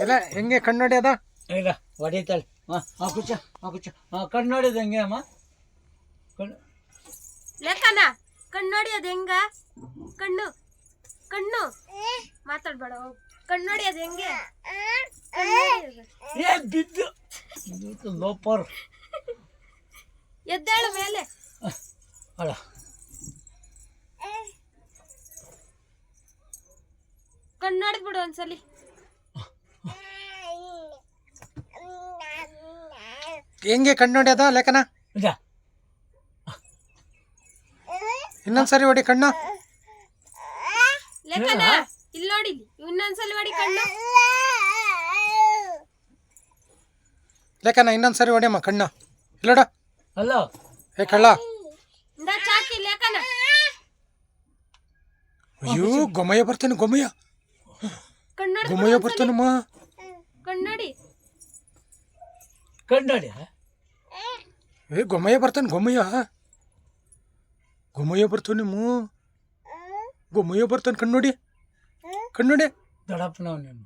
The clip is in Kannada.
ಇಲ್ಲ ಹೆಂಗೆ ಕಣ್ಣು ಅದ ಈಗ ಹೊಡಿತಾಳೆ. ಕುಚ್ಚ ಕಣ್ಣು ನೋಡಿದ ಹೆಂಗೆ ಅಮ್ಮ? ಲೇಖನ ಕಣ್ಣು ನೋಡಿ ಅದು ಹೆಂಗ? ಕಣ್ಣು ಕಣ್ಣು ಮಾತಾಡ್ಬೇಡ. ಕಣ್ಣು ನೋಡಿ ಅದು ಹೆಂಗೆ? ಏ ಬಿದ್ದು ಲೋಪರ್ ಎದ್ದೇಳು ಮೇಲೆ. ಅಳ ಕಣ್ಣು ನೋಡಿದ್ಬಿಡು ಒಂದ್ಸಲಿ. ಹೆಂಗೆ ಕಣ್ಣು ಅದ ಲೇಖನ? ಇನ್ನೊಂದ್ಸರಿ ಹೊಡಿ ಕಣ್ಣು. ಲೇಖನ ಇಲ್ಲಿ ನೋಡಿ, ಇನ್ನೊಂದ್ಸಲಿ ಹೊಡಿ ಕಣ್ಣು. ಲೇಖನ ಇನ್ನೊಂದ್ಸರಿ ಹೊಡಿಯಮ್ಮ ಕಣ್ಣು. ಇಲ್ಲೋಡ ಅಲ್ಲ ಏ ಕಳ್ಳ. ಚಾಕಿ ಲೇಖನ. ಅಯ್ಯೋ ಗೊಮ್ಮಯ್ಯ ಬರ್ತಾನೆ. ಗೊಮ್ಮಯ್ಯ ಗೊಮ್ಮಯ್ಯ ಬರ್ತಾನಮ್ಮ. ಕಣ್ಣಡಿ ಕಣ್ಣಡಿ. ಏ ಗೊಮ್ಮಯ್ಯ ಬರ್ತಾನೆ. ಗೊಮ್ಮಯ್ಯ ಬರ್ತಾನೆ. ಗೊಮ್ಮಯ್ಯ ಬರ್ತಾನೆ. ಕಣ್ಣು ನೋಡಿ. ದೊಡ್ಡಪ್ಪನವ್ ನೀನು.